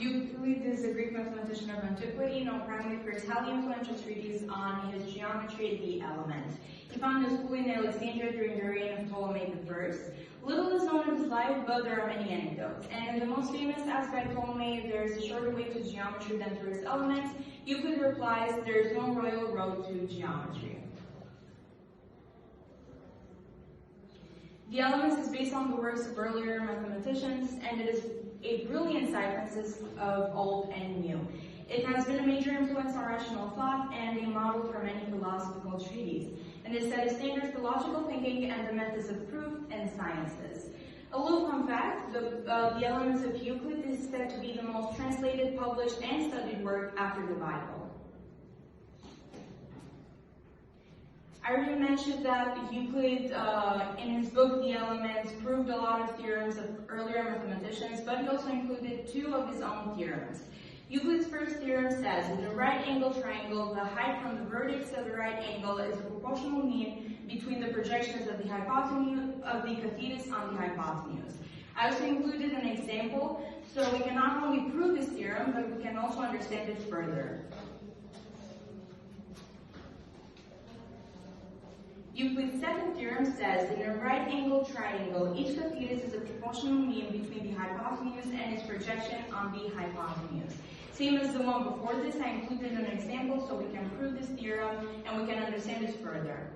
Euclid is a Greek mathematician of antiquity, known primarily for his highly influential treatise on his geometry, The Elements. He founded a school in Alexandria during the reign of Ptolemy I. Little is known of his life, but there are many anecdotes. And the most famous, asked by Ptolemy, there is a shorter way to geometry than through its elements. Euclid replies, there is no royal road to geometry. The Elements is based on the works of earlier mathematicians, and it is a brilliant synthesis of old and new. It has been a major influence on rational thought and a model for many philosophical treatises, and it set a standard for logical thinking and the methods of proof and sciences. A little fun fact, the Elements of Euclid is said to be the most translated, published, and studied work after the Bible. I already mentioned that Euclid, in his book, The Elements, proved a lot of theorems of earlier mathematicians, but he also included two of his own theorems. Euclid's first theorem says, in a right angle triangle, the height from the vertex of the right angle is the proportional mean between the projections of the hypotenuse of the cathetus on the hypotenuse. I also included an example, so we can not only prove this theorem, but we can also understand it further. Euclid's second theorem says, in a right angle triangle, each cathetus is a proportional mean between the hypotenuse and its projection on the hypotenuse. Same as the one before this, I included an example so we can prove this theorem and we can understand it further.